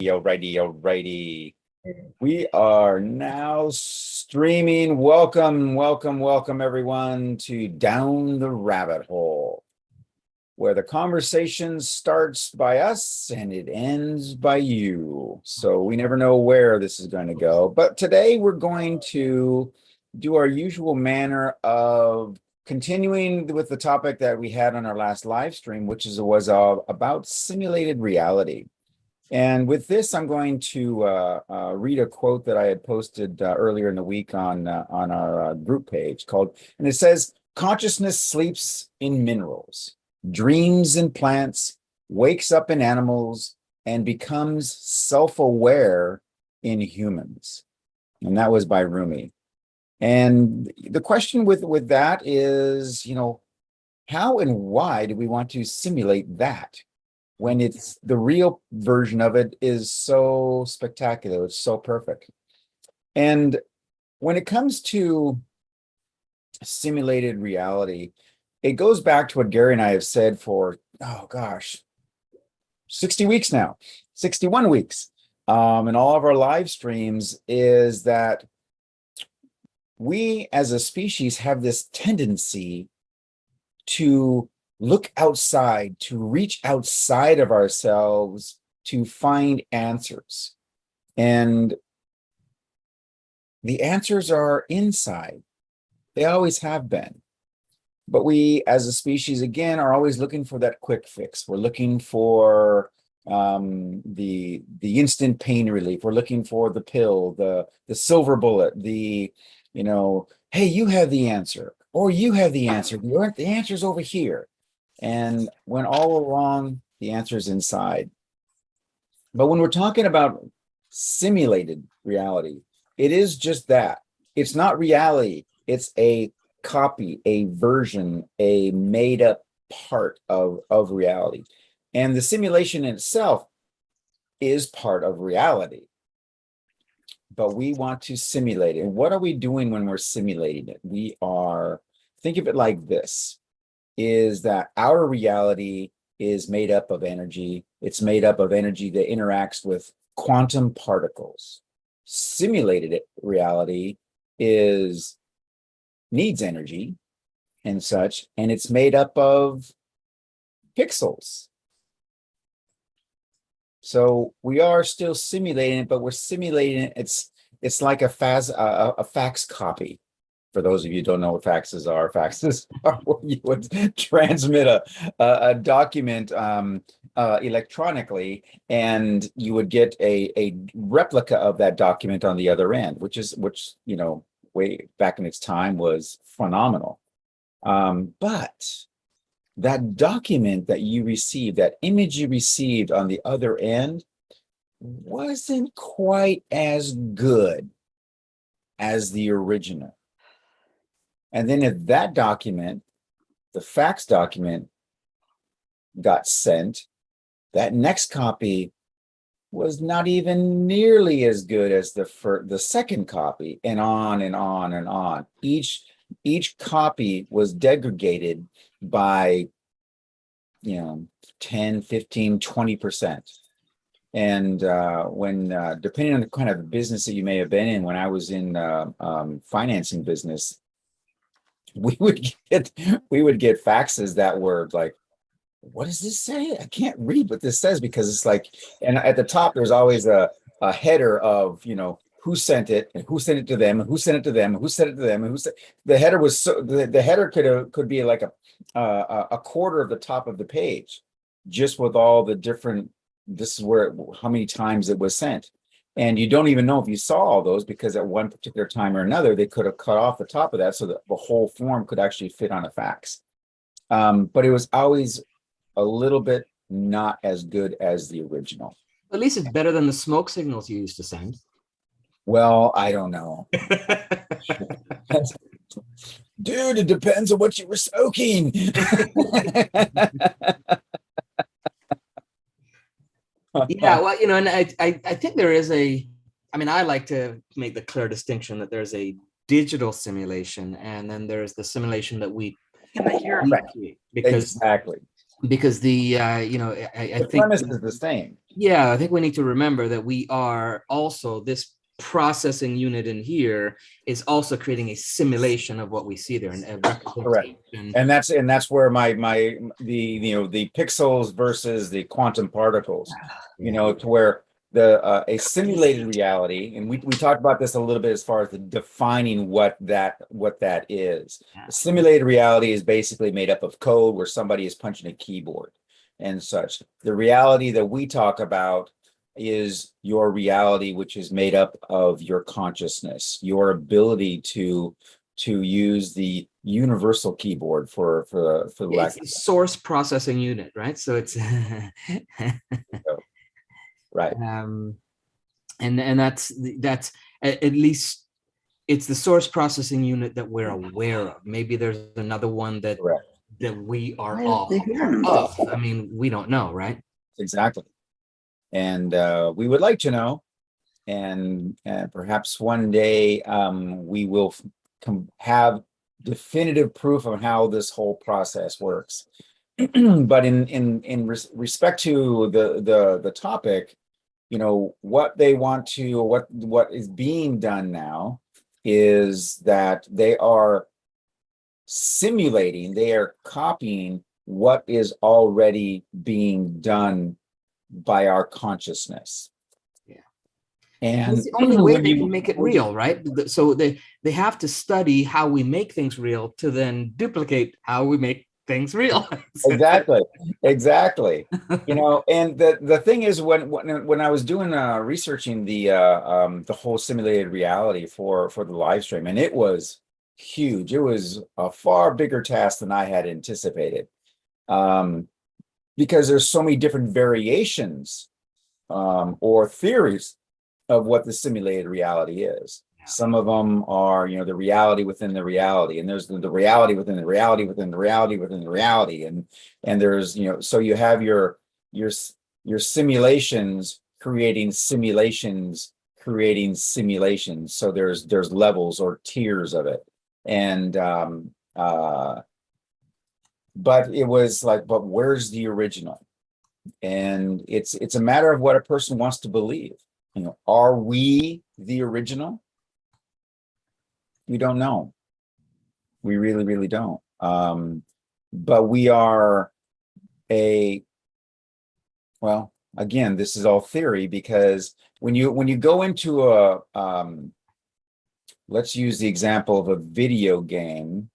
Alrighty. We are now streaming. Welcome, everyone, to Down the Rabbit Hole, where the conversation starts by us and it ends by you. So we never know where this is going to go. But today we're going to do our usual manner of continuing with the topic that we had on our last live stream, which was about simulated reality. And with this, I'm going to read a quote that I had posted earlier in the week on our group page and it says, "Consciousness sleeps in minerals, dreams in plants, wakes up in animals, and becomes self-aware in humans." And that was by Rumi. And the question with that is, how and why do we want to simulate that when it's the real version of it is so spectacular, it's so perfect? And when it comes to simulated reality, it goes back to what Gary and I have said for, 60 weeks now, 61 weeks, in all of our live streams, is that we as a species have this tendency to look outside, to reach outside of ourselves to find answers. And the answers are inside. They always have been. But we as a species, again, are always looking for that quick fix. We're looking for the instant pain relief. We're looking for the pill, the silver bullet, hey, you have the answer, or you have the answer. The answer's over here. And when all along, the answer is inside. But when we're talking about simulated reality, it is just that. It's not reality. It's a copy, a version, a made up part of reality. And the simulation in itself is part of reality. But we want to simulate it. And what are we doing when we're simulating it? Think of it like this, is that our reality is made up of energy. It's made up of energy that interacts with quantum particles. Simulated reality needs energy and such, and it's made up of pixels. So we are still simulating it, but we're simulating it. It's like a fax copy. For those of you who don't know what faxes are where you would transmit a document electronically, and you would get a replica of that document on the other end, which way back in its time was phenomenal. But that document that you received, that image you received on the other end, wasn't quite as good as the original. And then if that document, the fax document, got sent, that next copy was not even nearly as good as the second copy, and on and on and on. Each copy was degraded by 10, 15, 20%. And when depending on the kind of business that you may have been in, when I was in financing business, we would get faxes that were like, what does this say? I can't read what this says, because it's like, and at the top there's always a header of who sent it and who sent it to them and who sent it to them and who sent it to them and who sent. The header was the header could be like a quarter of the top of the page, just with all the different. This is how many times it was sent. And you don't even know if you saw all those, because at one particular time or another, they could have cut off the top of that so that the whole form could actually fit on a fax. But it was always a little bit not as good as the original. At least it's better than the smoke signals you used to send. Well, I don't know. Dude, it depends on what you were smoking. Yeah, well, and I think there is I like to make the clear distinction that there's a digital simulation, and then there's the simulation that we in the here, right. Because exactly. because I The think, premise is the same. yeah, I think we need to remember that we are also, this processing unit in here is also creating a simulation of what we see there, and a Correct. representation. And that's where the pixels versus the quantum particles, Yeah. to where the a simulated reality, and we talked about this a little bit as far as the defining what that is. Yeah. A simulated reality is basically made up of code where somebody is punching a keyboard and such. The reality that we talk about is your reality, which is made up of your consciousness, your ability to use the universal keyboard for the lack It's the source processing unit, right? So it's of right. um, and that's at least it's the source processing unit that we're aware of. Maybe there's another one Correct. that we are all part of. I mean, we don't know, right? Exactly. And we would like to know, and perhaps one day we will have definitive proof of how this whole process works. But in respect to the topic, what they want to what is being done now is that they are simulating, they are copying what is already being done by our consciousness. Yeah. And It's the only way when they can you make it real, right? So they have to study how we make things real to then duplicate how we make things real. exactly, and the thing is, when I was doing researching the whole simulated reality for the live stream, and it was huge. It was a far bigger task than I had anticipated, because there's so many different variations or theories of what the simulated reality is. Some of them are, the reality within the reality, and there's the reality within the reality within the reality within the reality, and there's, so you have your simulations creating simulations creating simulations. So there's levels or tiers of it, and but it was like, but where's the original? And it's a matter of what a person wants to believe. Are we the original? We don't know. We really, really don't. But we are well, again, this is all theory, because when you go into let's use the example of a video game,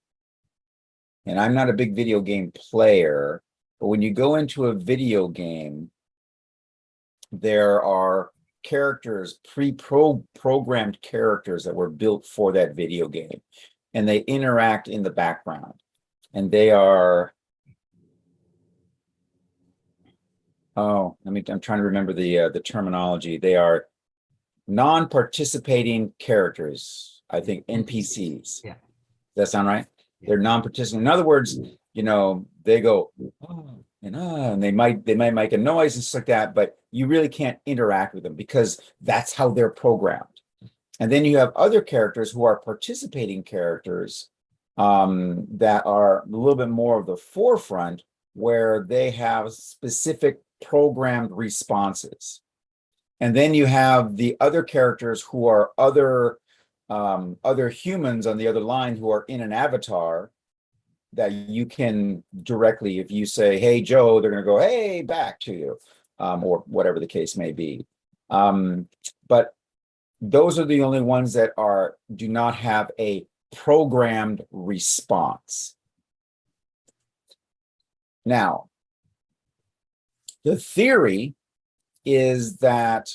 and I'm not a big video game player, but when you go into a video game, there are characters, pre-programmed characters that were built for that video game, and they interact in the background, and they are, I'm trying to remember the terminology. They are non-participating characters, I think NPCs. Yeah. Does that sound right? Yeah. They're non-participating. In other words, they go, oh, and they might make a noise and stuff like that, but you really can't interact with them because that's how they're programmed. And then you have other characters who are participating characters, that are a little bit more of the forefront, where they have specific programmed responses. And then you have the other characters who are other humans on the other line who are in an avatar that you can directly, if you say, hey, Joe, they're going to go, hey, back to you, or whatever the case may be. But those are the only ones that do not have a programmed response. Now, the theory is that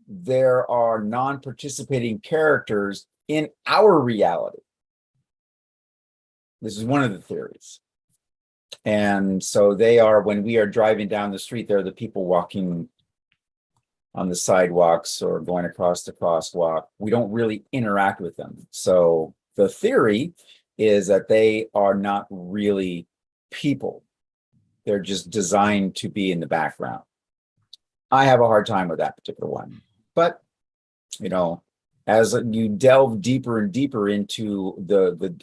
there are non-participating characters in our reality. This is one of the theories. And so they are, when we are driving down the street, they're the people walking on the sidewalks or going across the crosswalk. We don't really interact with them. So the theory is that they are not really people. They're just designed to be in the background. I have a hard time with that particular one. But, as you delve deeper and deeper into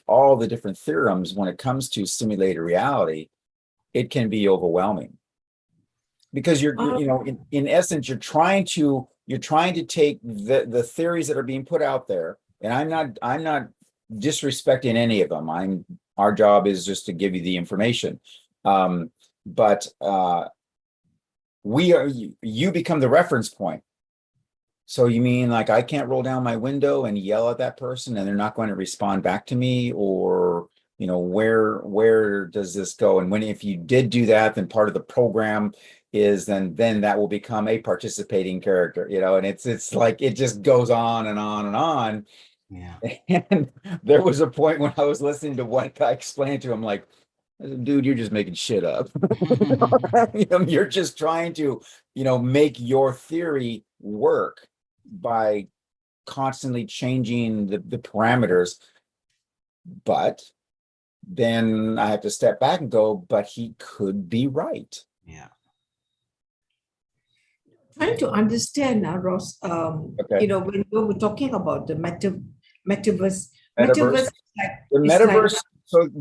all the different theorems when it comes to simulated reality, it can be overwhelming because you know, in essence, you're trying to take the theories that are being put out there, and I'm not disrespecting any of them. Our job is just to give you the information. But you become the reference point. So you mean like I can't roll down my window and yell at that person and they're not going to respond back to me? Or, you know, where does this go? And when, if you did do that, then part of the program is then that will become a participating character, you know, and it's like it just goes on and on and on. Yeah. And there was a point when I was listening to one guy explain to him, like, dude, you're just making shit up. You know, you're just trying to, you know, make your theory work by constantly changing the parameters. But then I have to step back and go, but he could be right. Yeah. Trying to understand, Ross, Okay. you know, when we were talking about the metaverse, Metaverse. is like, The it's like metaverse,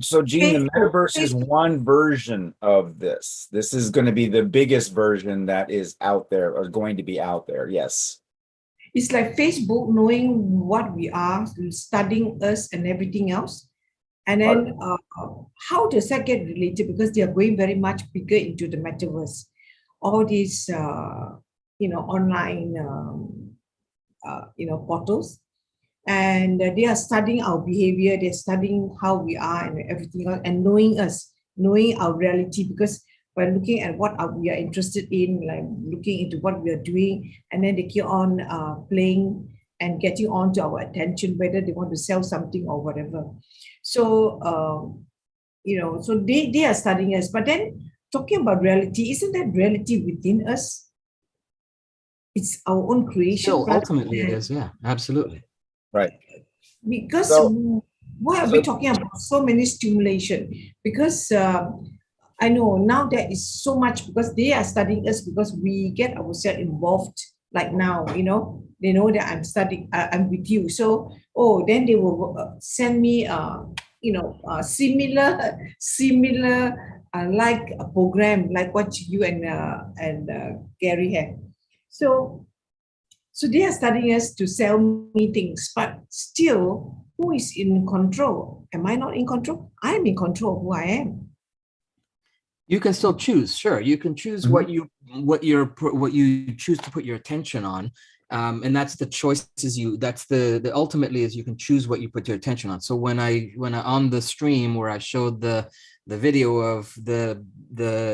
so Gene, the Facebook, metaverse is one version of this. This is going to be the biggest version that is out there, or going to be out there. Yes. it's like Facebook knowing what we are, studying us and everything else. And then how does that get related? Because they are going very much bigger into the metaverse. All these, you know, online, you know, portals. And they are studying our behavior. They're studying how we are and everything else, and knowing us, knowing our reality. Because by looking at what we are interested in, like looking into what we are doing, and then they keep on playing and getting on to our attention, whether they want to sell something or whatever. So, you know, so they are studying us. But then talking about reality, isn't that reality within us? It's our own creation. So ultimately it is, yeah, absolutely. Right. Because So- why are we talking about so many stimulation? Because I know now there is so much, because they are studying us, because we get ourselves involved. Like now, you know, they know that I'm studying, I'm with you. So, oh, then they will send me, you know, similar like a program, like what you and Gary have. So they are studying us to sell me things, but still, who is in control? Am I not in control? I'm in control of who I am. You can still choose, sure. You can choose what you choose to put your attention on, and that's the choices you. That's the ultimately is you can choose what you put your attention on. So when I on the stream where I showed the video of the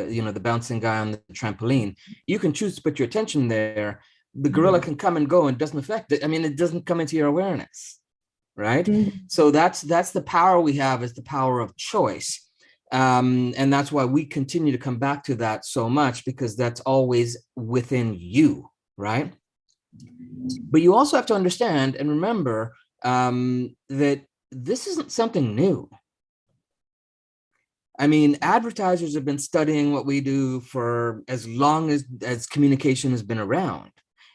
you know, the bouncing guy on the trampoline, you can choose to put your attention there. The gorilla can come and go and it doesn't affect it. I mean, it doesn't come into your awareness, right? So that's the power we have, is the power of choice. And that's why we continue to come back to that so much, because that's always within you, right? But you also have to understand and remember that this isn't something new. I mean, advertisers have been studying what we do for as long as communication has been around.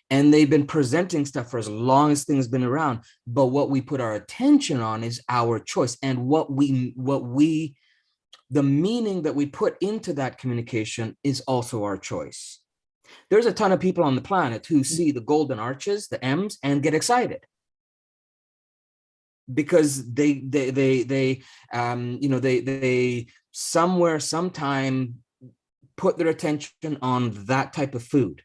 And they've been presenting stuff for as long as things have been around. But what we put our attention on is our choice, and the meaning that we put into that communication is also our choice. There's a ton of people on the planet who see the golden arches, the M's, and get excited because they you know, they somewhere sometime put their attention on that type of food,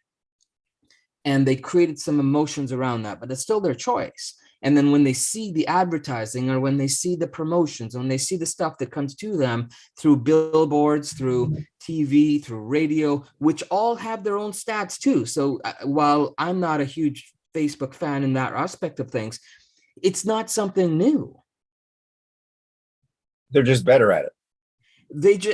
and they created some emotions around that, but it's still their choice. And then when they see the advertising, or when they see the promotions, when they see the stuff that comes to them through billboards, through TV, through radio, which all have their own stats too. So while I'm not a huge Facebook fan in that aspect of things, it's not something new. They're just better at it.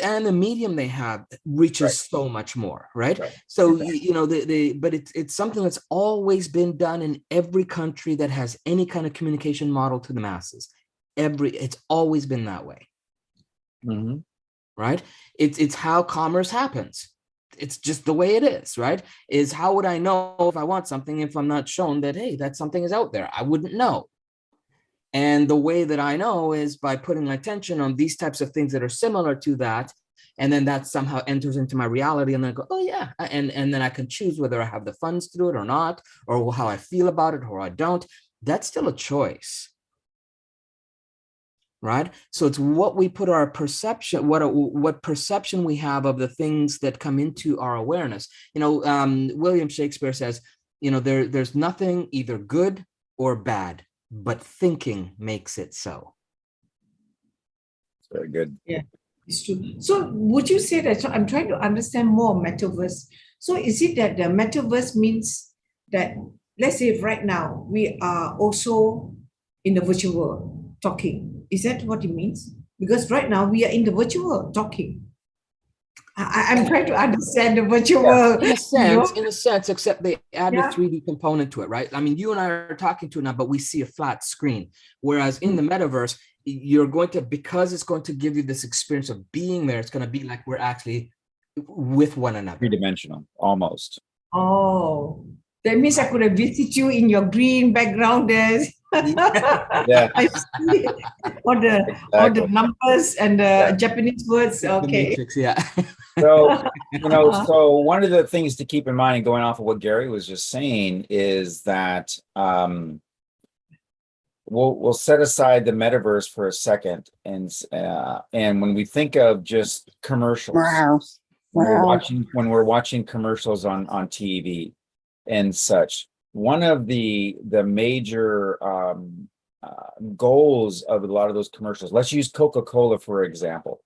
And the medium they have reaches so much more, right? So you know, but it's something that's always been done in every country that has any kind of communication model to the masses. It's always been that way, right? It's how commerce happens. It's just the way it is, right? Is how would I know if I want something if I'm not shown that, hey, that something is out there? I wouldn't know. And the way that I know is by putting my attention on these types of things that are similar to that, and then that somehow enters into my reality, and then I go, oh yeah, and then I can choose whether I have the funds to do it or not, or how I feel about it or I don't. That's still a choice, right? So it's what we put our perception, what perception we have of the things that come into our awareness. William Shakespeare says, there's nothing either good or bad, but thinking makes it so. Very good. Yeah, it's true. So would you say that, so I'm trying to understand more metaverse. So is it that the metaverse means that, let's say right now we are also in the virtual world talking? Is that what it means? Because right now we are in the virtual world talking. I'm trying to understand the virtual world. In a sense, except they add Yeah. a 3D component to it, right? I mean, you and I are talking to it now, but we see a flat screen. Whereas in the metaverse, you're going to, because it's going to give you this experience of being there, it's going to be like we're actually with one another. Three-dimensional, almost. Oh, that means I could have visited you in your green background there. Yeah. I see all the numbers and the Japanese words. The Okay. Matrix, yeah. So, so one of the things to keep in mind, and going off of what Gary was just saying, is that we'll set aside the metaverse for a second, and when we think of just commercials, when we're watching commercials on TV and such, one of the major goals of a lot of those commercials, let's use Coca-Cola for example,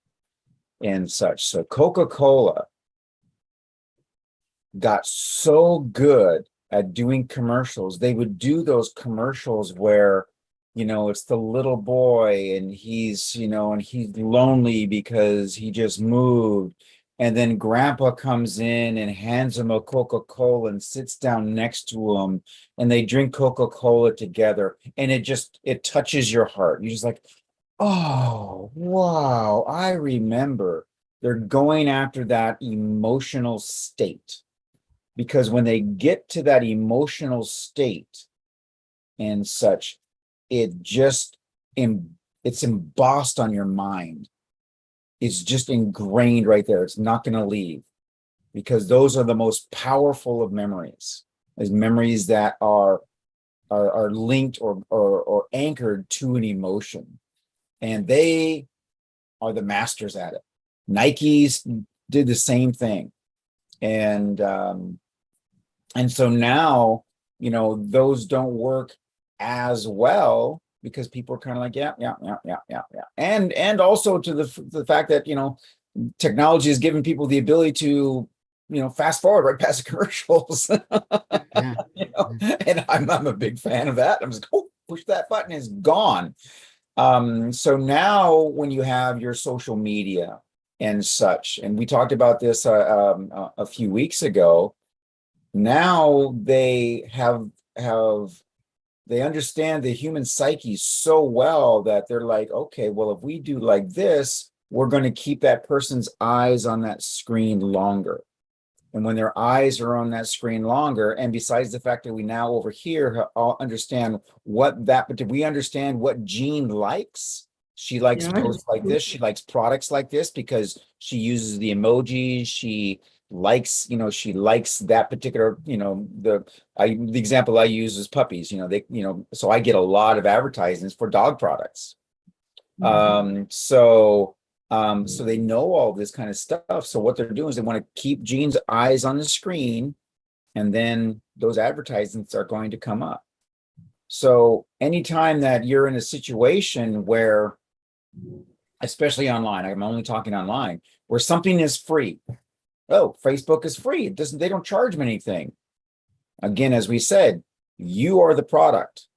and such. So Coca-Cola got so good at doing commercials. They would do those commercials where, it's the little boy and he's, and he's lonely because he just moved. And then grandpa comes in and hands him a Coca-Cola and sits down next to him, and they drink Coca-Cola together. And it touches your heart. You're just like, oh, wow, I remember. They're going after that emotional state, because when they get to that emotional state and such, it's embossed on your mind. It's just ingrained right there. It's not going to leave, because those are the most powerful of memories, as memories that are linked or anchored to an emotion. And they are the masters at it. Nike's did the same thing. And so now, those don't work as well, because people are kind of like, yeah. And also to the fact that, technology has given people the ability to, fast forward right past the commercials. Yeah. And I'm a big fan of that. I'm just, push that button, it's gone. So now when you have your social media and such, and we talked about this a few weeks ago, now they they understand the human psyche so well that they're like, okay, well, if we do like this, we're going to keep that person's eyes on that screen longer. And when their eyes are on that screen longer, and besides the fact that we now over here all understand we understand what Jean likes. She likes posts like this. She likes products like this because she uses the emojis. She likes, she likes that particular, the example I use is puppies, so I get a lot of advertisements for dog products. So they know all this kind of stuff. So what they're doing is they want to keep Jean's eyes on the screen, and then those advertisements are going to come up. So anytime that you're in a situation where, especially online, I'm only talking online, where something is free. Oh, Facebook is free. They don't charge me anything. Again, as we said, you are the product.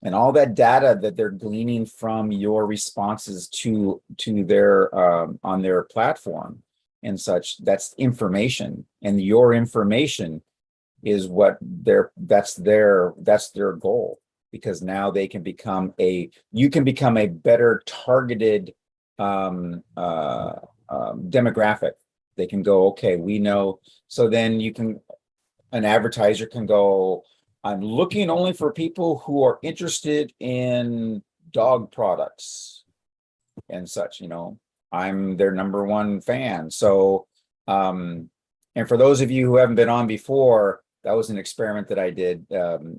And all that data that they're gleaning from your responses to their on their platform and such, that's information. And your information is that's their goal, because now they can become you can become a better targeted demographic. They can go, okay, we know. So then an advertiser can go, I'm looking only for people who are interested in dog products and such, I'm their number one fan. So, and for those of you who haven't been on before, that was an experiment that I did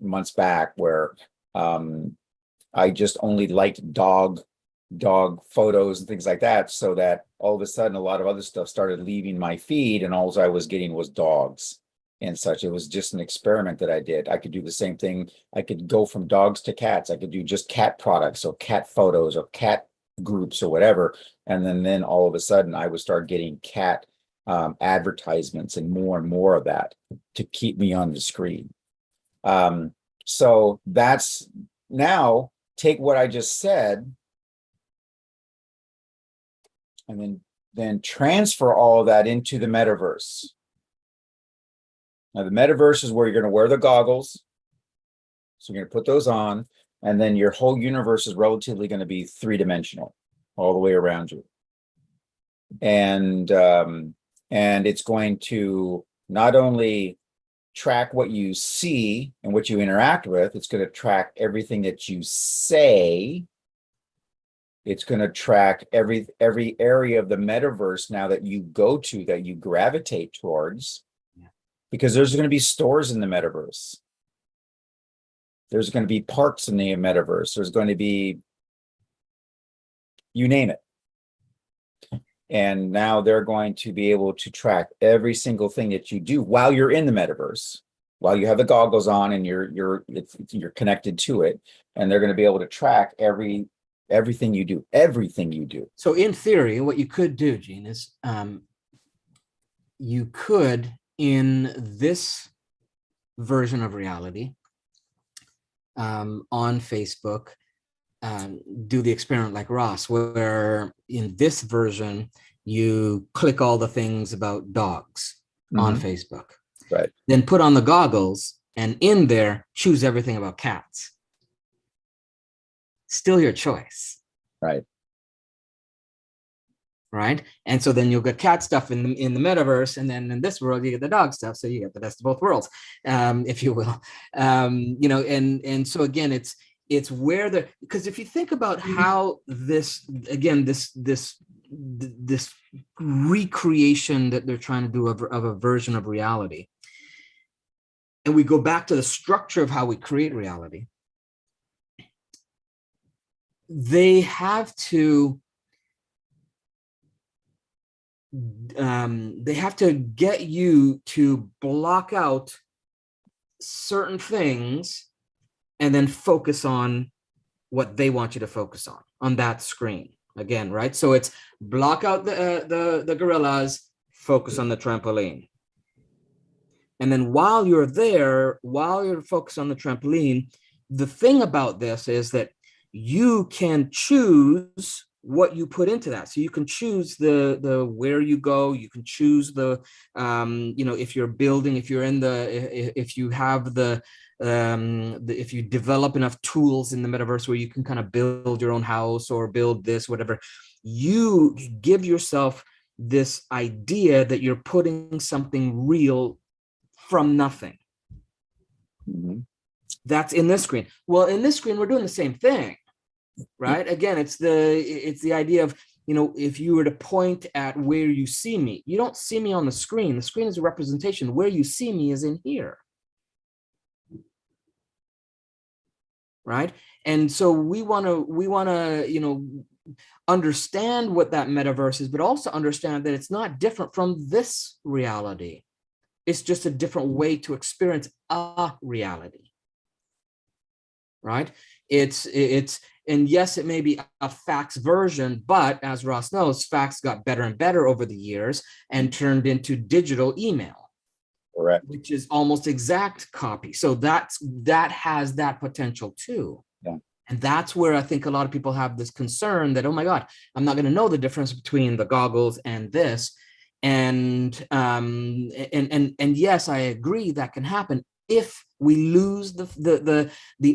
months back where I just only liked dog photos and things like that, so that all of a sudden a lot of other stuff started leaving my feed, and all I was getting was dogs and such. It was just an experiment that I did. I could do the same thing. I could go from dogs to cats. I could do just cat products or cat photos or cat groups or whatever. And then all of a sudden I would start getting cat advertisements and more of that to keep me on the screen. So that's, now take what I just said and then transfer all of that into the metaverse. Now, the metaverse is where you're going to wear the goggles. So you're going to put those on, and then your whole universe is relatively going to be three-dimensional all the way around you. And it's going to not only track what you see and what you interact with, it's going to track everything that you say. It's going to track every area of the metaverse now that you go to, that you gravitate towards. Because there's going to be stores in the metaverse. There's going to be parks in the metaverse. There's going to be, you name it. And now they're going to be able to track every single thing that you do while you're in the metaverse, while you have the goggles on and you're connected to it. And they're going to be able to track everything you do. So in theory, what you could do, Gene, is you could, in this version of reality on Facebook, do the experiment like Ross, where in this version you click all the things about dogs on Facebook, right? Then put on the goggles and in there choose everything about cats. Still your choice, right? Right. And so then you'll get cat stuff in the metaverse, and then in this world you get the dog stuff. So you get the best of both worlds, if you will. You know, and so again, it's where because if you think about how this recreation that they're trying to do of a version of reality, and we go back to the structure of how we create reality, they have to get you to block out certain things and then focus on what they want you to focus on that screen again, right? So it's block out the gorillas, focus on the trampoline. And then while you're focused on the trampoline, the thing about this is that you can choose what you put into that. So you can choose the where you go, you can choose the you know, if you're building, if you have if you develop enough tools in the metaverse where you can kind of build your own house or build this, whatever, you give yourself this idea that you're putting something real from nothing. That's in this screen. Well, in this screen, we're doing the same thing. Right. Again, it's the idea of, you know, if you were to point at where you see me, you don't see me on the screen. The screen is a representation. Where you see me is in here. Right. And so we want to, you know, understand what that metaverse is, but also understand that it's not different from this reality. It's just a different way to experience a reality. Right. And yes, it may be a fax version, but as Ross knows, fax got better and better over the years and turned into digital email. Correct. Which is almost exact copy. So that has that potential too. Yeah. And that's where I think a lot of people have this concern that, oh my God, I'm not going to know the difference between the goggles and this. And yes, I agree that can happen if we lose the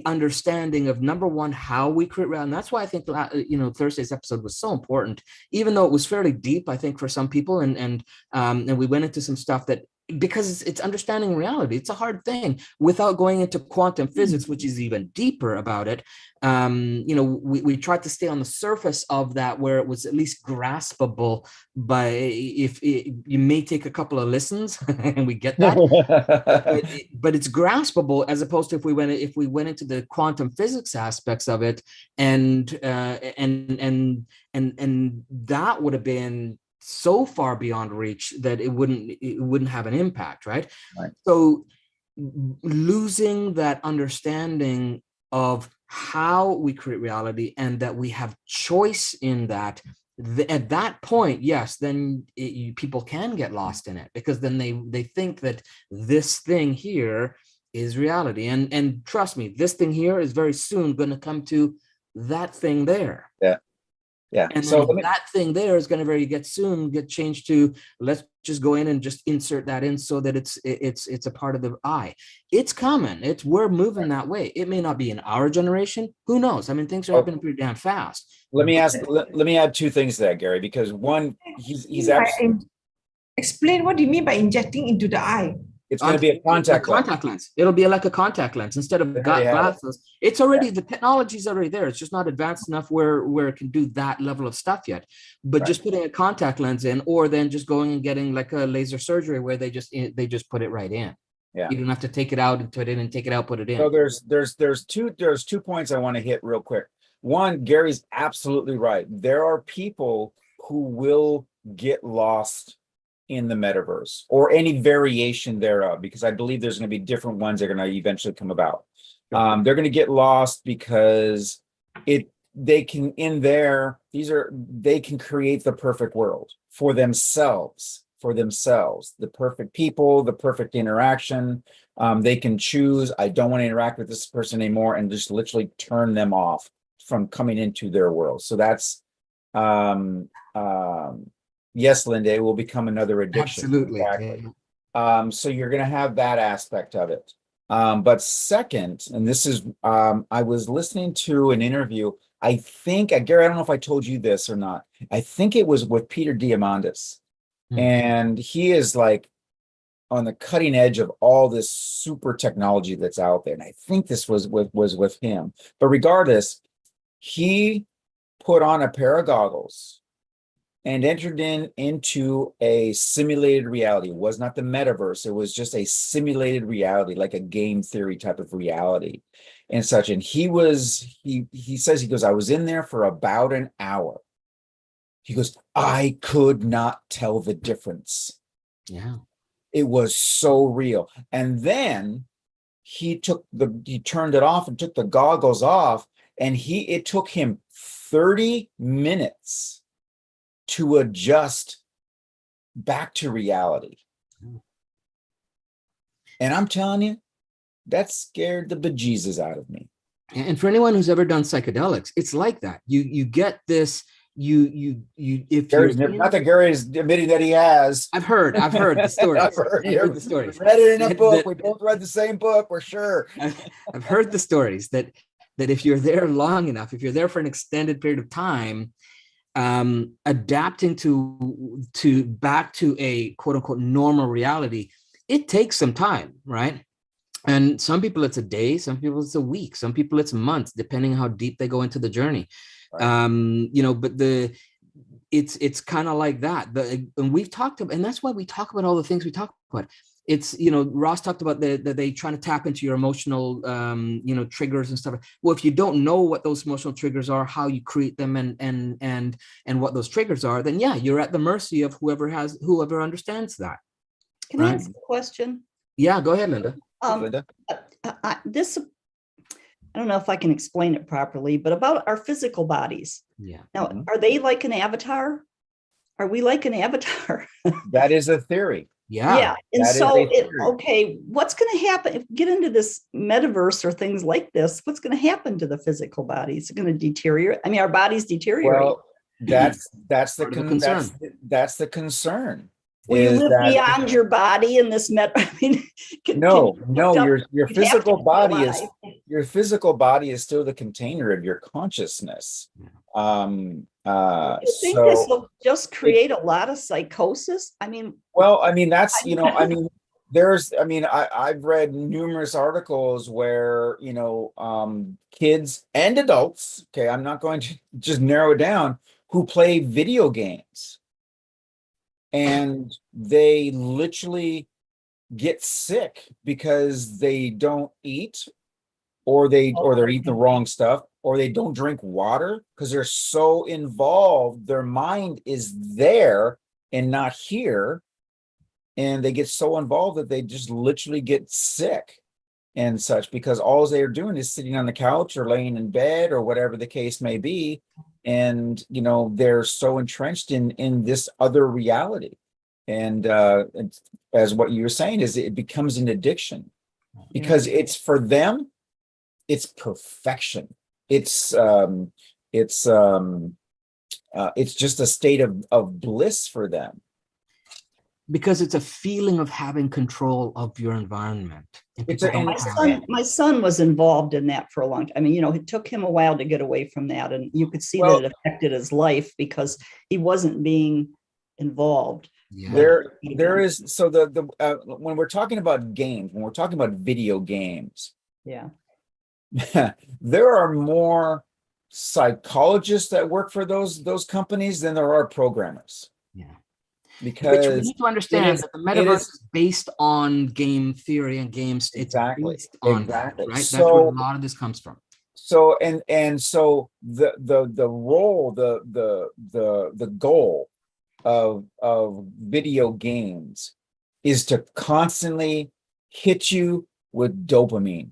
understanding of, number one, how we create reality. And that's why I think, you know, Thursday's episode was so important, even though it was fairly deep, I think, for some people. And we went into some stuff that because it's understanding reality. It's a hard thing without going into quantum physics, which is even deeper about it. We tried to stay on the surface of that where it was at least graspable. But you may take a couple of listens, and we get that. but it's graspable, as opposed to if we went into the quantum physics aspects of it, and that would have been so far beyond reach that it wouldn't have an impact, right? Right. So losing that understanding of how we create reality and that we have choice in that, at that point, yes, then people can get lost in it, because then they think that this thing here is reality, and trust me, this thing here is very soon going to come to that thing there. Yeah. And So then that thing there is going to get changed to, let's just go in and just insert that in so that it's a part of the I. It's coming. We're moving that way. It may not be in our generation. Who knows? I mean, things are happening pretty damn fast. let me add two things to that, Gary, because one, he's absolutely, Explain what do you mean by injecting into the eye? it's going to be a contact lens. It'll be like a contact lens instead of glasses. It's already, the technology is already there. It's just not advanced enough where it can do that level of stuff yet. But just putting a contact lens in, or then just going and getting like a laser surgery where they just put it right in. Yeah. You don't have to take it out and put it in, and take it out, put it in. So there's two points I want to hit real quick. One, Gary's absolutely right. There are people who will get lost in the metaverse or any variation thereof, because I believe there's going to be different ones that are going to eventually come about. They're going to get lost because they can create the perfect world for themselves, the perfect people, the perfect interaction. They can choose, I don't want to interact with this person anymore, and just literally turn them off from coming into their world. So that's yes, Linda, it will become another addiction. Absolutely. Exactly. So you're going to have that aspect of it. But second, and this is, I was listening to an interview. I think, Gary, I don't know if I told you this or not. I think it was with Peter Diamandis. And he is like on the cutting edge of all this super technology that's out there. And I think this was with him. But regardless, he put on a pair of goggles and entered into a simulated reality. It was not the metaverse. It was just a simulated reality, like a game theory type of reality and such. And he says, I was in there for about an hour. He goes, I could not tell the difference. Yeah. It was so real. And then he turned it off and took the goggles off, and it took him 30 minutes to adjust back to reality. And I'm telling you, that scared the bejesus out of me. And for anyone who's ever done psychedelics, it's like that. You get this, if Gary's not that Gary is admitting that he has. I've heard the stories. I've heard the stories. Read it in a book. We both read the same book, we're sure. I've heard the stories that if you're there long enough, if you're there for an extended period of time, adapting to back to a quote unquote normal reality, it takes some time, right? And some people it's a day, some people it's a week, some people it's months, depending how deep they go into the journey. Right. But it's kind of like that. And we've talked about, and that's why we talk about all the things we talk about. It's, Ross talked about they trying to tap into your emotional, triggers and stuff. Well, if you don't know what those emotional triggers are, how you create them, and what those triggers are, then yeah, you're at the mercy of whoever understands that. Can I ask a question? Yeah, go ahead, Linda. Linda? I don't know if I can explain it properly, but about our physical bodies. Yeah. Now, are they like an avatar? Are we like an avatar? That is a theory. Yeah. And so, okay, what's going to happen if we get into this metaverse or things like this? What's going to happen to the physical body? Is it going to deteriorate? I mean, our bodies deteriorate. Well, that's the concern. That's the concern. Will you live beyond your body in this I mean, your physical body is still the container of your consciousness. You think this will just create a lot of psychosis? I mean, that's I mean, I've read numerous articles where, kids and adults, okay, I'm not going to just narrow it down, who play video games. And they literally get sick because they don't eat, or they're eating the wrong stuff, or they don't drink water because they're so involved. Their mind is there and not here. And they get so involved that they just literally get sick and such, because all they're doing is sitting on the couch or laying in bed or whatever the case may be. And, they're so entrenched in this other reality. And as what you were saying, is it becomes an addiction, because it's for them, it's perfection. It's just a state of bliss for them. Because it's a feeling of having control of your environment. My son was involved in that for a long time. I mean, it took him a while to get away from that, and you could see that it affected his life because he wasn't being involved. Yeah. There is, so when we're talking about games, when we're talking about video games, yeah, there are more psychologists that work for those companies than there are programmers. Yeah. Because we need to understand that the metaverse is based on game theory and games. It's based on that, right? That's where a lot of this comes from. So so the role, the goal of video games is to constantly hit you with dopamine.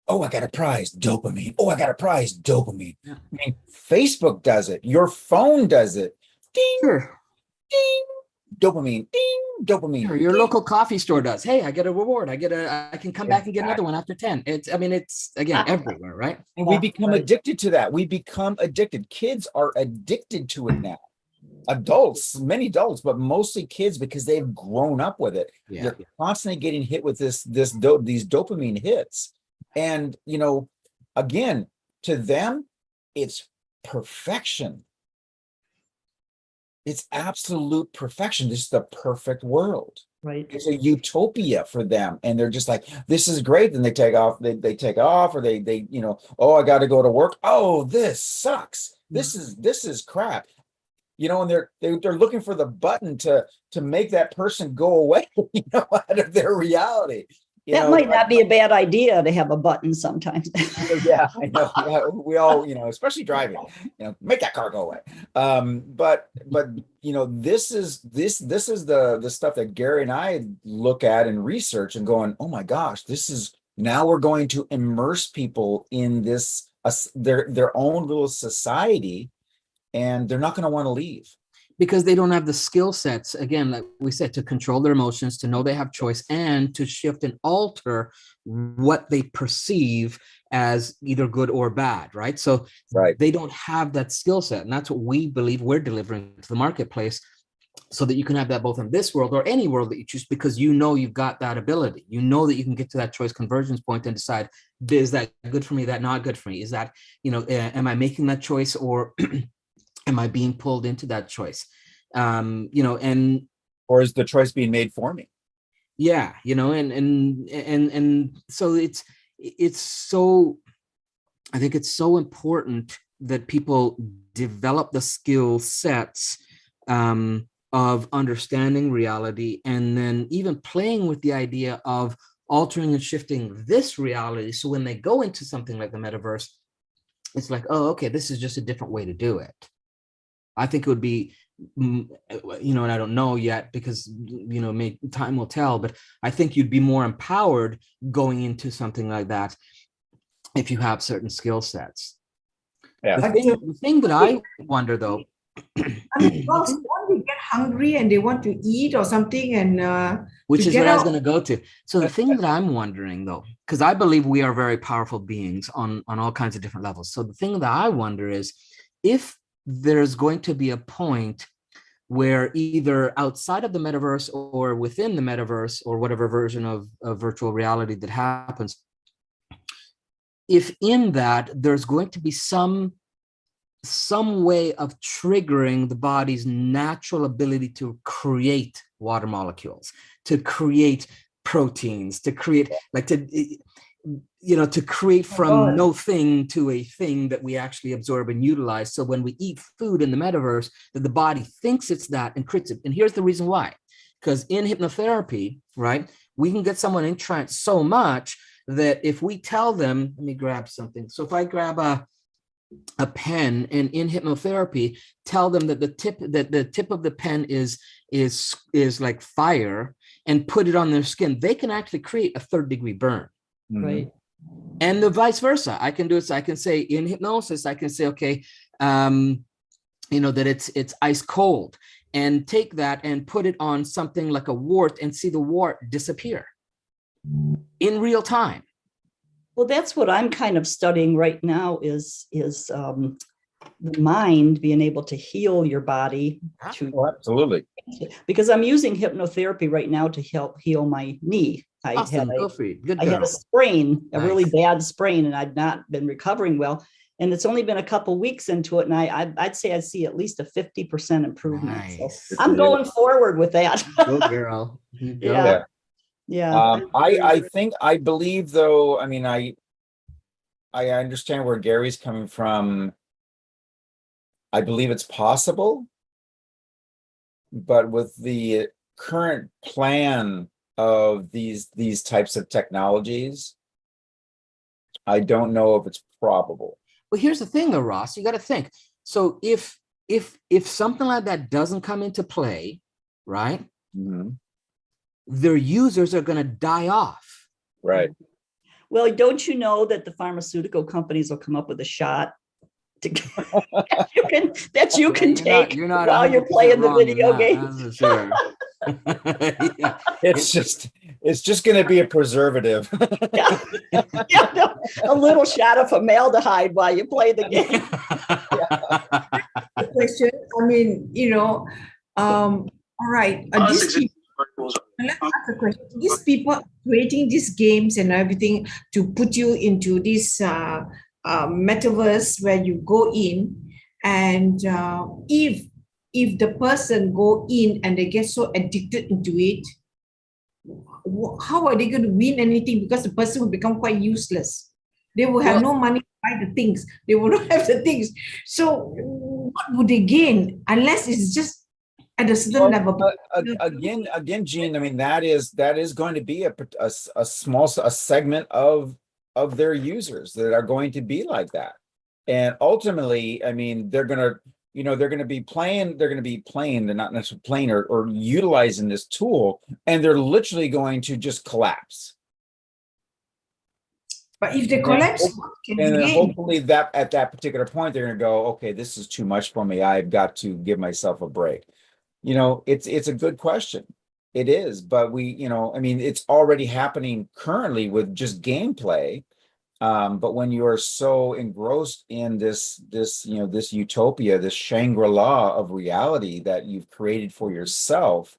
Oh, I got a prize, dopamine. Oh, I got a prize, dopamine. Yeah. I mean, Facebook does it. Your phone does it. Ding, sure. Ding, dopamine, ding, dopamine. Sure, your local coffee store does. Hey, I get a reward. I can come back and get another one after 10. It's again everywhere, right? And we become addicted to that. We become addicted. Kids are addicted to it now. Adults, many adults, but mostly kids, because they've grown up with it. Yeah. They're constantly getting hit with these dopamine hits. And again, to them, it's perfection. It's absolute perfection. This is the perfect world. Right. It's a utopia for them. And they're just like, this is great. Then they take off, they take off, or they, oh, I got to go to work. Oh, this sucks. This is crap. And they're looking for the button to make that person go away, out of their reality. That might not be a bad idea to have a button sometimes. Yeah, I know. Yeah, we all, especially driving, make that car go away. But this is the stuff that Gary and I look at and research and going, oh my gosh, now we're going to immerse people in this, their own little society, and they're not going to want to leave. Because they don't have the skill sets, again, like we said, to control their emotions, to know they have choice, and to shift and alter what they perceive as either good or bad, right? So they don't have that skill set. And that's what we believe we're delivering to the marketplace, so that you can have that both in this world or any world that you choose, because you've got that ability. You know that you can get to that choice convergence point and decide, is that good for me, that not good for me? Is that, am I making that choice, or am I being pulled into that choice? Or is the choice being made for me? Yeah, and so it's so, I think it's so important that people develop the skill sets of understanding reality, and then even playing with the idea of altering and shifting this reality. So when they go into something like the metaverse, it's like, oh, okay, this is just a different way to do it. I think it would be, and I don't know yet, because, time will tell, but I think you'd be more empowered going into something like that if you have certain skill sets. Yeah. The thing that I wonder, though, Dogs want to get hungry and they want to eat or something, and which is what I was going to go to. So the thing that I'm wondering, though, because I believe we are very powerful beings on all kinds of different levels. So the thing that I wonder is, if there's going to be a point where either outside of the metaverse or within the metaverse, or whatever version of virtual reality that happens, if in that there's going to be some way of triggering the body's natural ability to create water molecules, to create proteins, to create to create from no thing to a thing that we actually absorb and utilize. So when we eat food in the metaverse, that the body thinks it's that and creates it. And here's the reason why. Because in hypnotherapy, right, we can get someone entranced so much that if we tell them, let me grab something. So if I grab a pen and in hypnotherapy, tell them that the tip of the pen is like fire and put it on their skin, they can actually create a 3rd-degree burn. Right. And the vice versa. I can do it. So I can say in hypnosis, I can say, okay, that it's ice cold, and take that and put it on something like a wart and see the wart disappear in real time. Well, that's what I'm kind of studying right now is the mind being able to heal your body. Absolutely. Because I'm using hypnotherapy right now to help heal my knee. I had a sprain, a really bad sprain, and I'd not been recovering well. And it's only been a couple of weeks into it, and I'd say I see at least a 50% improvement. Nice. So I'm going forward with that. Go, girl. Yeah. Yeah. I believe though, I mean, I understand where Gary's coming from. I believe it's possible, but with the current plan of these types of technologies, I don't know if it's probable. Well, here's the thing though, Ross, you got to think. So if something like that doesn't come into play, right? Mm-hmm. Their users are going to die off. Right. Well, don't you know that the pharmaceutical companies will come up with a shot that you can take while you're playing the video game? Sure. Yeah. It's just going to be a preservative. A little shot of formaldehyde while you play the game. Question. I mean, all right. Let's ask a question. These people creating these games and everything to put you into this metaverse where you go in, and if the person go in and they get so addicted into it, how are they going to win anything? Because the person will become quite useless. They will have no money to buy the things. They will not have the things. So what would they gain unless it's just at a certain level? Again, Jean, I mean, that is going to be a small segment of their users that are going to be like that. And ultimately, I mean, they're going to be playing, they're not necessarily playing or utilizing this tool, and they're literally going to just collapse. But if they collapse, and then hopefully that at that particular point, they're going to go, okay, this is too much for me. I've got to give myself a break. It's a good question. It is, but I mean, it's already happening currently with just gameplay. But when you are so engrossed in this utopia, this Shangri-La of reality that you've created for yourself,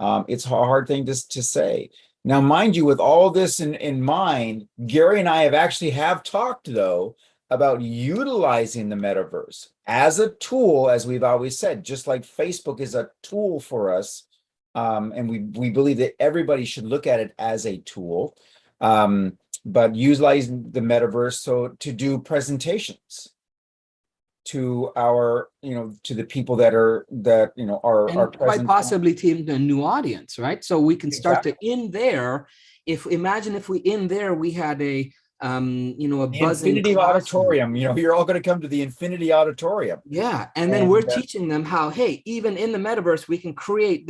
it's a hard thing to say. Now, mind you, with all this in mind, Gary and I have talked, though, about utilizing the metaverse as a tool, as we've always said, just like Facebook is a tool for us. And we believe that everybody should look at it as a tool, but utilizing the metaverse to do presentations to our, to the people that are quite possibly to a new audience, right? So we can start to in there. Imagine if we in there we had a buzzing Infinity Auditorium. You're all going to come to the Infinity Auditorium. Yeah, and then we're teaching them how, hey, even in the metaverse, we can create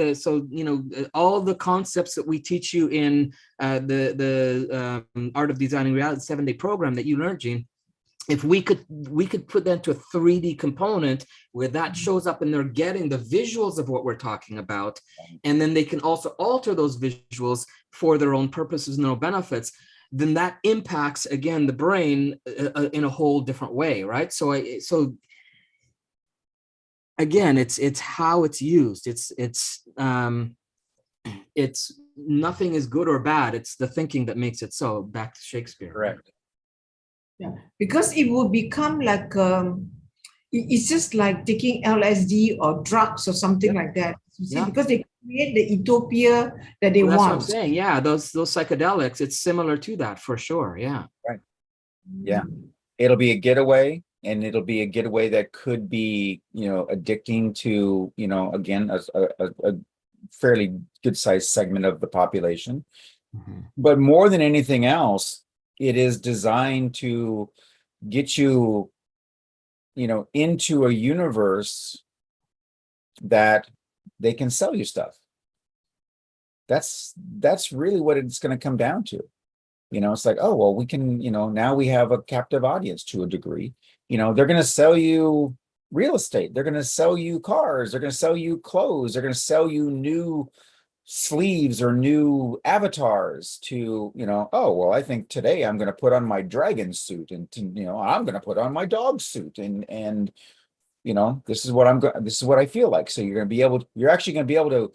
all the concepts that we teach you in the Art of Designing Reality 7-day program that you learned, Jean. If we could put that to a 3D component where that shows up and they're getting the visuals of what we're talking about, and then they can also alter those visuals for their own purposes and no benefits, then that impacts, again, the brain in a whole different way, right? So again, it's how it's used. It's nothing is good or bad. It's the thinking that makes it so. Back to Shakespeare. Correct. Yeah, because it will become like it's just like taking LSD or drugs or something like that. You see, because they create the utopia that they Well, that's what I'm want. saying. Yeah, those psychedelics, it's similar to that for sure. Yeah. Yeah. It'll be a getaway, and it'll be a getaway that could be, addicting to, again, a fairly good sized segment of the population. Mhm. But more than anything else, it is designed to get you, into a universe that they can sell you stuff. That's really what it's going to come down to. It's like, oh, well, we can, now we have a captive audience to a degree. They're going to sell you real estate. They're going to sell you cars. They're going to sell you clothes. They're going to sell you new sleeves or new avatars to, oh, well, I think today I'm going to put on my dragon suit, and, I'm going to put on my dog suit, and this is what I feel like. So you're actually going to be able to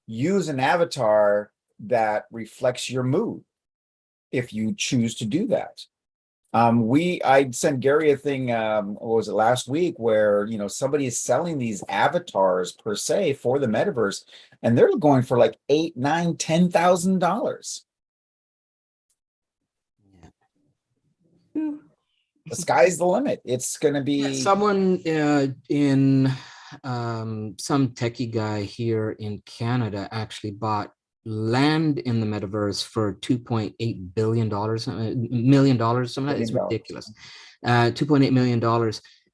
use an avatar that reflects your mood if you choose to do that. I sent Gary a thing, what was it, last week, where somebody is selling these avatars per se for the metaverse, and they're going for like $8, $9, $10,000. The sky's the limit. It's going to be someone in some techie guy here in Canada actually bought land in the metaverse for $2.8 billion, million dollars, something like that. It's ridiculous. $2.8 million.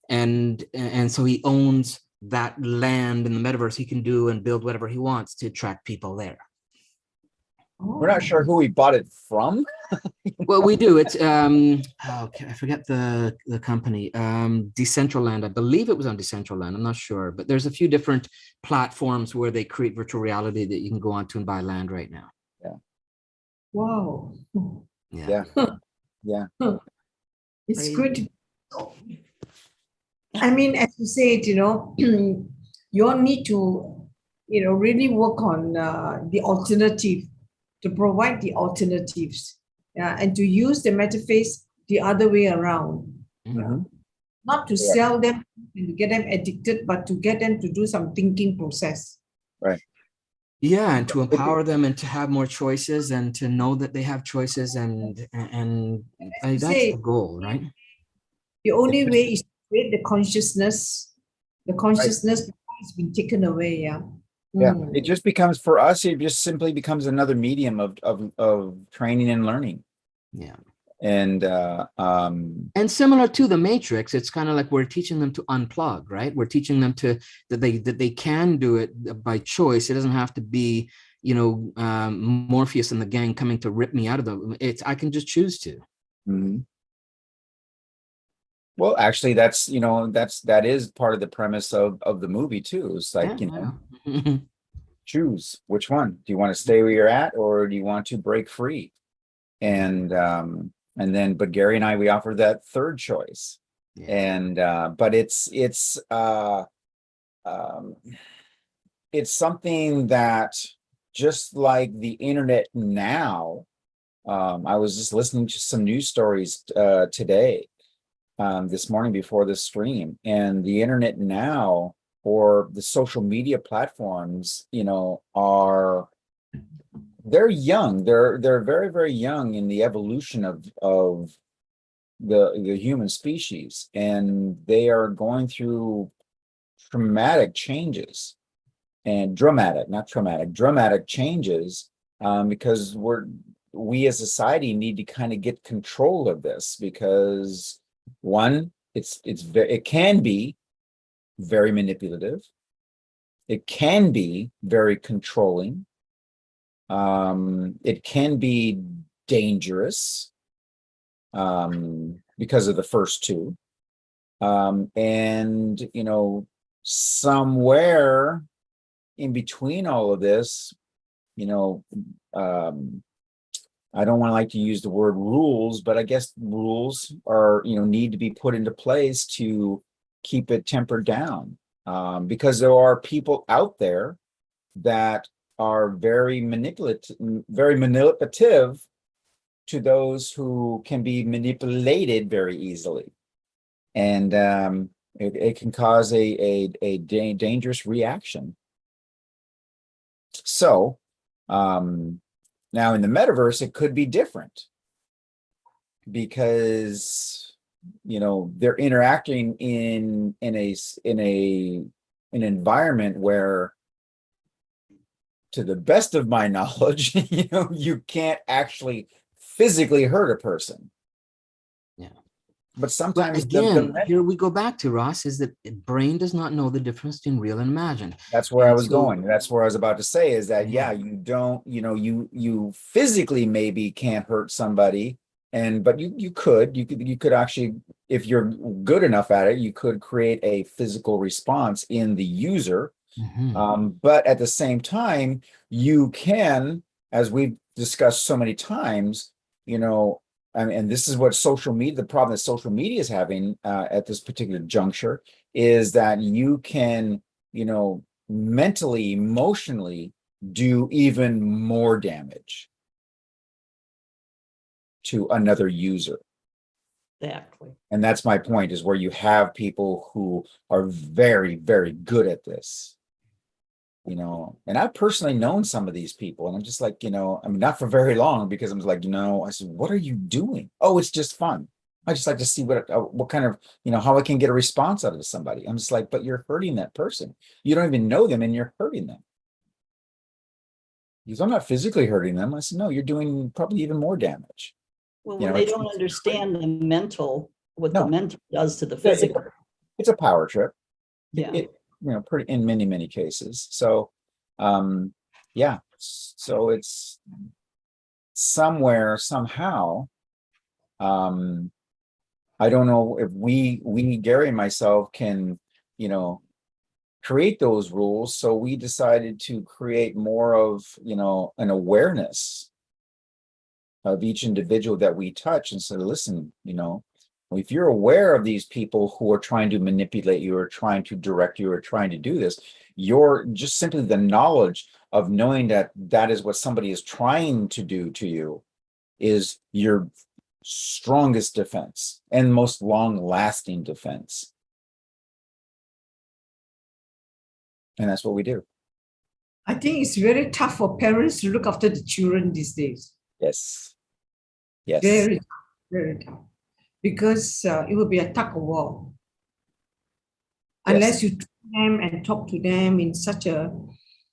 And so he owns that land in the metaverse. He can do and build whatever he wants to attract people there. We're not sure who he bought it from. Well, we do. It's okay, I forget the company. Decentraland. I believe it was on Decentraland. I'm not sure, but there's a few different platforms where they create virtual reality that you can go onto and buy land right now. Yeah. Wow. Yeah. Yeah. It's good. I mean, as you said, you all need to, really work on the alternative, to provide the alternatives, and to use the metaphase the other way around. Mm-hmm. Not to sell them and to get them addicted, but to get them to do some thinking process. Right. Yeah, and to empower them and to have more choices and to know that they have choices, and that's the goal, right? The only way is to create the consciousness. The consciousness has been taken away. Yeah. It just becomes, for us, it just simply becomes another medium of training and learning. Yeah. And similar to the Matrix, it's kind of like we're teaching them to unplug, right? We're teaching them that they can do it by choice. It doesn't have to be, Morpheus and the gang coming to rip me out of them. I can just choose to. Mm-hmm. Well, actually, that is part of the premise of the movie too. It's like, choose which one. Do you want to stay where you're at, or do you want to break free? And then, but Gary and I, we offered that third choice. Yeah. And but it's something that, just like the internet now, I was just listening to some news stories today, this morning before the stream, and the internet now, or the social media platforms, they're young. They're very, very young in the evolution of the human species, and they are going through dramatic changes, because we as a society need to kind of get control of this, because one, it can be very manipulative. It can be very controlling. It can be dangerous, because of the first two. And, somewhere in between all of this, I don't want to like to use the word rules, but I guess rules are, need to be put into place to keep it tempered down, because there are people out there that are very manipulative to those who can be manipulated very easily, and it can cause a dangerous reaction. So now in the metaverse, it could be different because, you know, they're interacting in an environment where, to the best of my knowledge, you know, you can't actually physically hurt a person. Yeah. But But sometimes again, here we go back to, Ross, is that brain does not know the difference between real and imagined. that's where I And was so- going. That's where I was about to say is that, Yeah. yeah, you don't, you know, you physically maybe can't hurt somebody, but you could actually, if you're good enough at it, you could create a physical response in the user. Mhm. But at the same time, you can, as we've discussed so many times, you know, and this is what social media, the problem that social media is having at this particular juncture, is that you can, you know, mentally, emotionally do even more damage to another user. Exactly. And that's my point, is where you have people who are very, very good at this. You know, and I've personally known some of these people, and I'm just like, you know, I mean, not for very long, because I'm like, you know, I said, what are you doing? Oh, it's just fun. I just like to see what kind of, you know, how I can get a response out of somebody. I'm just like, but you're hurting that person. You don't even know them, and you're hurting them. Because I'm not physically hurting them. I said, no, you're doing probably even more damage. Well, You when know, they don't understand the mental, what the No. mental does to the it's physical. it's a power trip. Yeah. You know, pretty in many cases. So, yeah. So it's somewhere, somehow, I don't know if we Gary and myself can, you know, create those rules. So we decided to create more of, you know, an awareness of each individual that we touch, and say, listen, you know, if you're aware of these people who are trying to manipulate you, or trying to direct you, or trying to do this, you're just simply the knowledge of knowing that that is what somebody is trying to do to you is your strongest defense and most long-lasting defense. And that's what we do. I think it's very tough for parents to look after the children these days. Yes. Yes. Very tough, very tough. Because it will be a tug of war. Yes. Unless you talk to them and talk to them in such a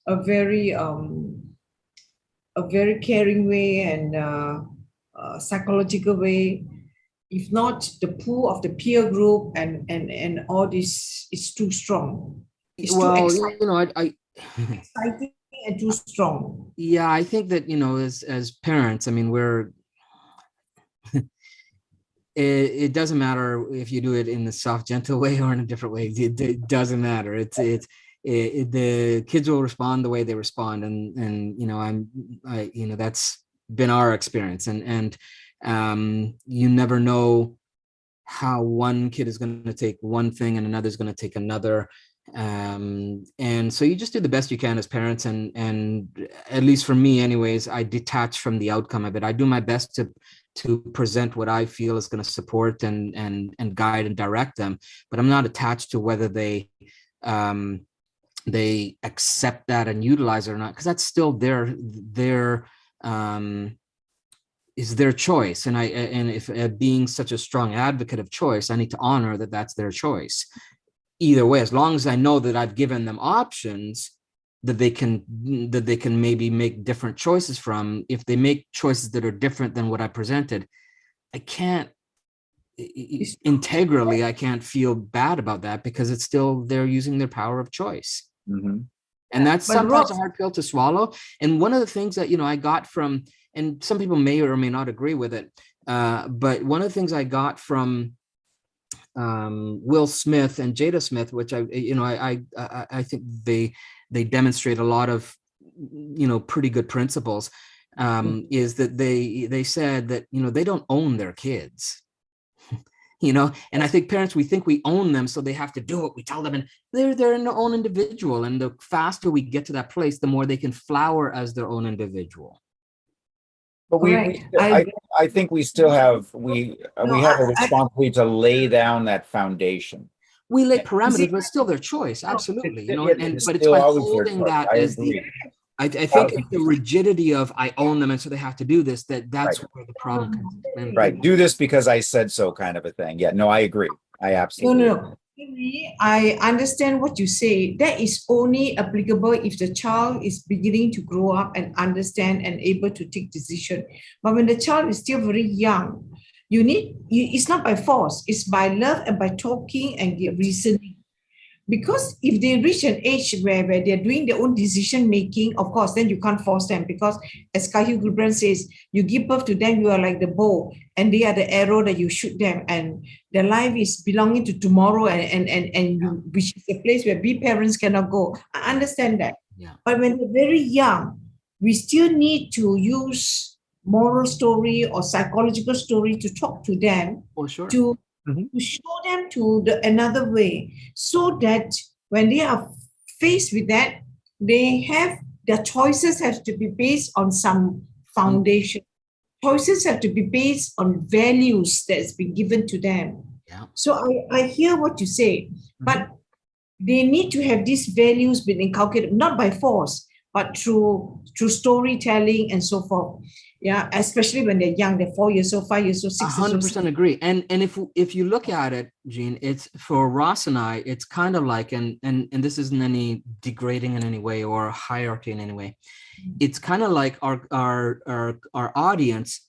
very caring way and psychological way. If not, the pull of the peer group and all this is too strong. It's too exciting, you know, exciting and too strong. Yeah, I think that, you know, as parents, I mean, it doesn't matter if you do it in a soft, gentle way or in a different way. It doesn't matter. The kids will respond the way they respond, and you know, you know, that's been our experience, and you never know how one kid is going to take one thing and another is going to take another. And so you just do the best you can as parents, and at least for me anyways, I detach from the outcome of it. I do my best to present what I feel is going to support and guide and direct them, but I'm not attached to whether they accept that and utilize it or not, because that's still their is their choice. And if being such a strong advocate of choice, I need to honor that that's their choice. Either way, as long as I know that I've given them options that they can maybe make different choices from. If they make choices that are different than what I presented, I can't integrally, I can't feel bad about that, because it's still, they're using their power of choice. Mm-hmm. And that's But sometimes Ross, a hard pill to swallow. And one of the things that, you know, I got from, and some people may or may not agree with it, but one of the things I got from Will Smith and Jada Smith, which I think they demonstrate a lot of, you know, pretty good principles, is that they said that, you know, they don't own their kids. You know, and I think parents, we think we own them, so they have to do what we tell them, and they're their own individual. And the faster we get to that place, the more they can flower as their own individual. But I think we still have we have a responsibility to lay down that foundation. We lay parameters, but it's still their choice. Absolutely, you know, but it's by holding that I think it's the rigidity of I own them and so they have to do this, that's Right. where the problem comes in. Right. Do this because I said so kind of a thing. Yeah, no, I agree. I absolutely agree. No. Maybe I understand what you say. That is only applicable if the child is beginning to grow up and understand and able to take decision. But when the child is still very young, it's not by force, it's by love and by talking and reasoning. Because if they reach an age where they're doing their own decision making, of course, then you can't force them, because as Kahi Gulbrand says, you give birth to them, you are like the bow and they are the arrow that you shoot them, and their life is belonging to tomorrow, which is a place where we parents cannot go. I understand that. Yeah. But when they're very young, we still need to use moral story or psychological story to talk to them, For sure. to show them to another way, so that when they are faced with that, their choices have to be based on some foundation. Choices have to be based on values that's been given to them. Yeah. So I hear what you say, but they need to have these values being inculcated, not by force, but through storytelling and so forth. Yeah, especially when they're young, they're 4 years old, 5 years old, 6 years old. 100% agree. And if you look at it, Jean, it's for Ross and I, it's kind of like, and this isn't any degrading in any way or hierarchy in any way. It's kind of like our audience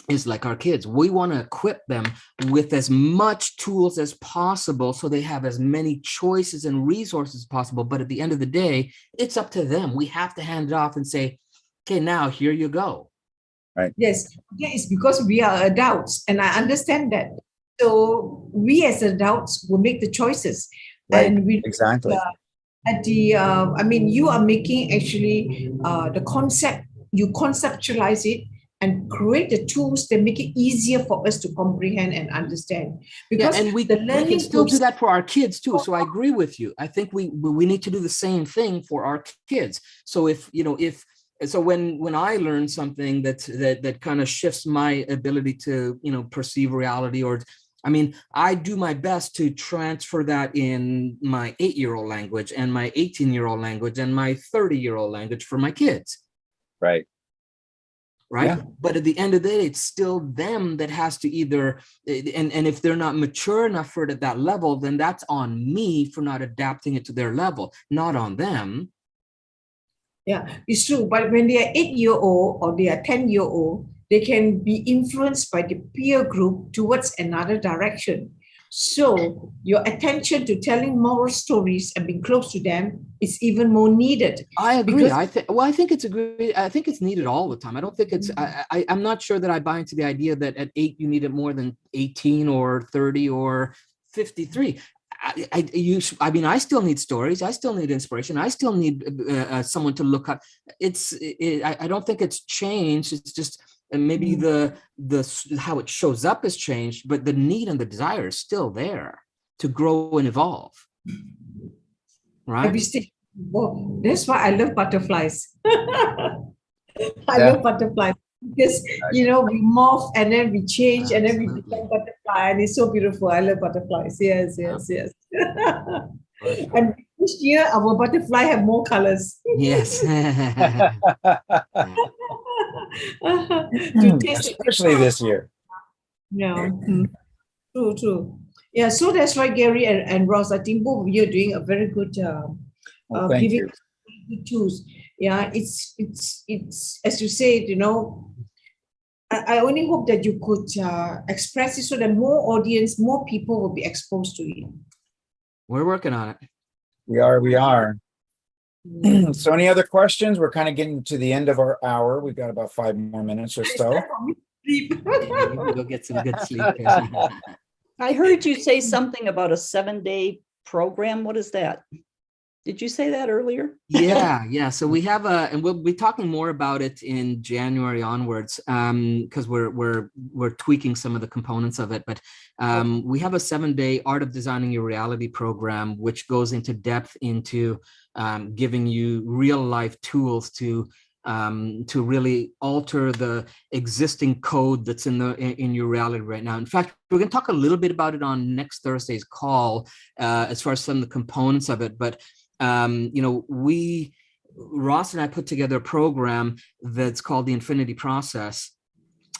is like our kids. We want to equip them with as much tools as possible so they have as many choices and resources as possible. But at the end of the day, it's up to them. We have to hand it off and say, okay, now here you go. Right. Yes, it's because we are adults, and I understand that. So we as adults will make the choices, Right. and we Exactly. you are making actually the concept. You conceptualize it and create the tools that make it easier for us to comprehend and understand. Because and we can still do that for our kids too. So I agree with you. I think we need to do the same thing for our kids. So So when I learn something that kind of shifts my ability to, perceive reality, I do my best to transfer that in my 8-year-old language and my 18-year-old language and my 30-year-old language for my kids. Right. Right. Yeah. But at the end of the day, it's still them that has to either, and if they're not mature enough for it at that level, then that's on me for not adapting it to their level, not on them. Yeah, it's true. But when they are 8-year-old or they are 10-year-old, they can be influenced by the peer group towards another direction. So your attention to telling moral stories and being close to them is even more needed. I agree. I think it's needed all the time. I don't think it's. I'm not sure that I buy into the idea that at 8 you need it more than 18 or 30 or 53. I still need stories. I still need inspiration. I still need someone to look up. I don't think it's changed. It's just maybe the how it shows up has changed, but the need and the desire is still there to grow and evolve. Right. That's why I love butterflies. I love butterflies. Because we morph and then we change and then we become butterfly, and it's so beautiful. I love butterflies. Yes. And each year our butterfly have more colors. Yes. Especially this year. Yeah. True. Yeah. So that's right, Gary and Ross. I think both of you are doing a very good job giving good tools. Yeah, it's as you said, I only hope that you could express it so that more people will be exposed to it. We're working on it. We are. So any other questions? We're kind of getting to the end of our hour. We've got about 5 more minutes or so. You can go get some good sleep. I heard you say something about a 7-day program. What is that? Did you say that earlier? Yeah. So we have and we'll be talking more about it in January onwards, because we're tweaking some of the components of it. But we have a 7-day Art of Designing Your Reality program, which goes into depth into giving you real life tools to really alter the existing code that's in your reality right now. In fact, we're going to talk a little bit about it on next Thursday's call, as far as some of the components of it. But Ross and I put together a program that's called the Infinity Process.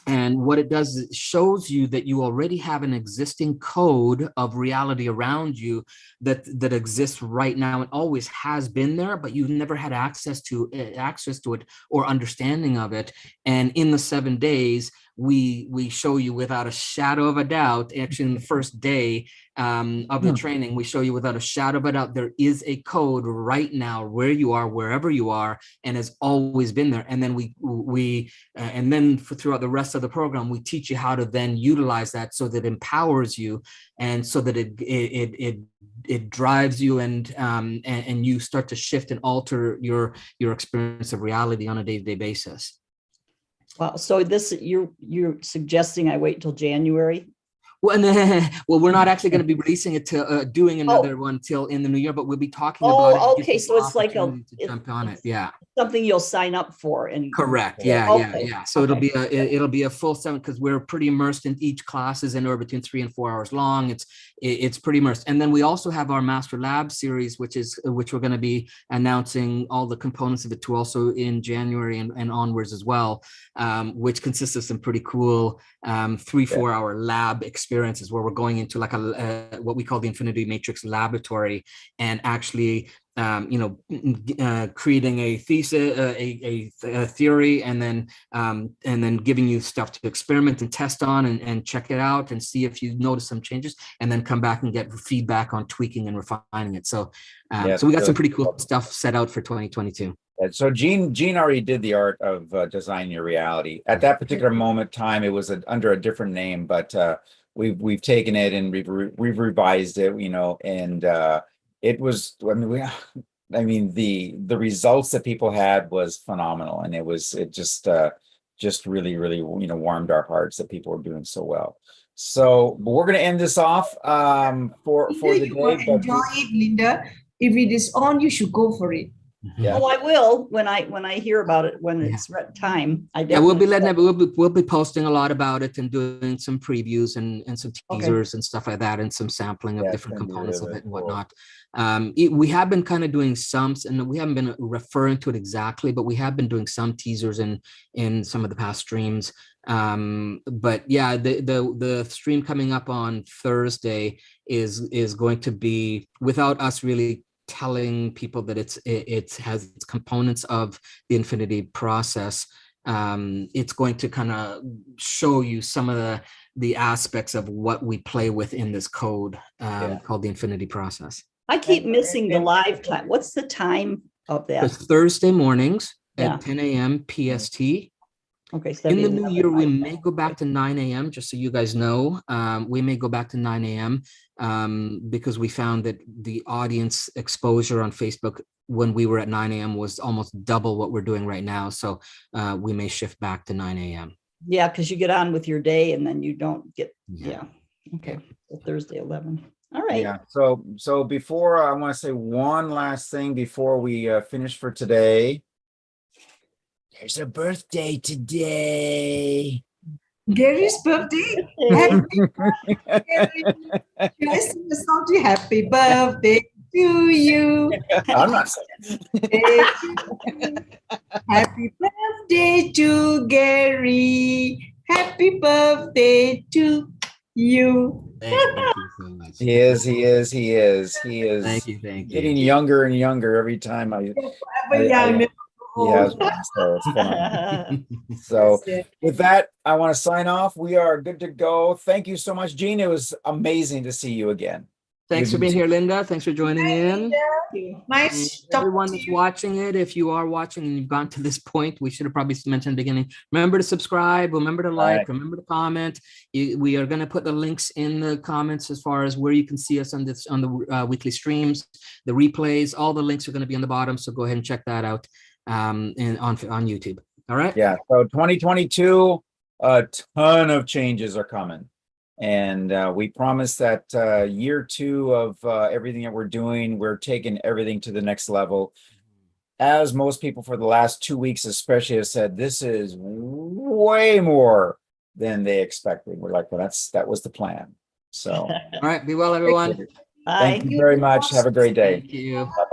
And what it does is it shows you that you already have an existing code of reality around you that exists right now and always has been there, but you've never had access to it or understanding of it. And in the 7 days, we show you without a shadow of a doubt, actually in the first day of the training, we show you without a shadow of a doubt, there is a code right now where you are, wherever you are, and has always been there. And then throughout the rest of the program, we teach you how to then utilize that so that it empowers you and so that it drives you and you start to shift and alter your experience of reality on a day-to-day basis. Wow. So you're suggesting I wait till January? Well, we're not actually going to be releasing it to doing another one till in the new year, but we'll be talking about it. Okay. So it's like jump on it. Yeah. Something you'll sign up for. And correct. Yeah. So it'll be a full 7 because we're pretty immersed in each class is anywhere between 3 and 4 hours long. It's pretty immersed. And then we also have our Master Lab series, which we're going to be announcing all the components of it to also in January and onwards as well, which consists of some pretty cool 3-4 hour lab experiences where we're going into like what we call the Infinity Matrix Laboratory and actually creating a thesis, a theory, and then giving you stuff to experiment and test on and check it out and see if you notice some changes, and then come back and get feedback on tweaking and refining it. So, so we got some pretty cool stuff set out for 2022. So Gene already did the art of designing your reality. At that particular moment in time, it was under a different name, but we've taken it and we've revised it, and it was, I mean, the results that people had was phenomenal, and it just really warmed our hearts that people were doing so well. So we're going to end this off for the day. Enjoy it, Linda. If it is on, you should go for it. Yeah. Oh, I will when I hear about it when it's time. We'll be posting a lot about it and doing some previews and some teasers and stuff like that, and some sampling of different components of it and whatnot. We have been kind of doing some, and we haven't been referring to it exactly, but we have been doing some teasers in some of the past streams. But yeah, the stream coming up on Thursday is going to be without us really telling people that it has components of the Infinity Process. It's going to kind of show you some of the aspects of what we play with in this code called the Infinity Process. I keep missing the live time. What's the time of that? It's Thursday mornings at 10 a.m. PST. Okay. In the new year, we may go back to 9 a.m. just so you guys know. We may go back to 9 a.m. Because we found that the audience exposure on Facebook when we were at 9 a.m. was almost double what we're doing right now. So we may shift back to 9 a.m. Yeah, because you get on with your day and then you don't get, Okay, so Thursday, 11. All right. Yeah. So before, I want to say one last thing before we finish for today. There's a birthday today. Gary's birthday. Happy birthday, Gary. Should I sing the song to you? Happy birthday to you. I'm not saying. Happy birthday to Gary. Happy birthday to you. Thank you so much. He is. Thank you. Getting younger and younger every time Forever young. Yeah, so it's fun. So with that, I want to sign off. We are good to go. Thank you so much, Gene. It was amazing to see you again. Thanks for being here, Linda. Thanks for joining in. Nice. Everyone that's watching it, if you are watching and you've gotten to this point, we should have probably mentioned in the beginning. Remember to subscribe. Remember to like. Remember to comment. We are going to put the links in the comments as far as where you can see us on the weekly streams, the replays. All the links are going to be on the bottom. So go ahead and check that out. And on YouTube. All right. Yeah. So 2022, a ton of changes are coming, and we promise that year 2 of everything that we're doing, we're taking everything to the next level. As most people for the last 2 weeks, especially, have said, this is way more than they expected. We're like, well, that was the plan. So, all right. Be well, everyone. Thank you very much. Have a great day. Thank you. Bye-bye.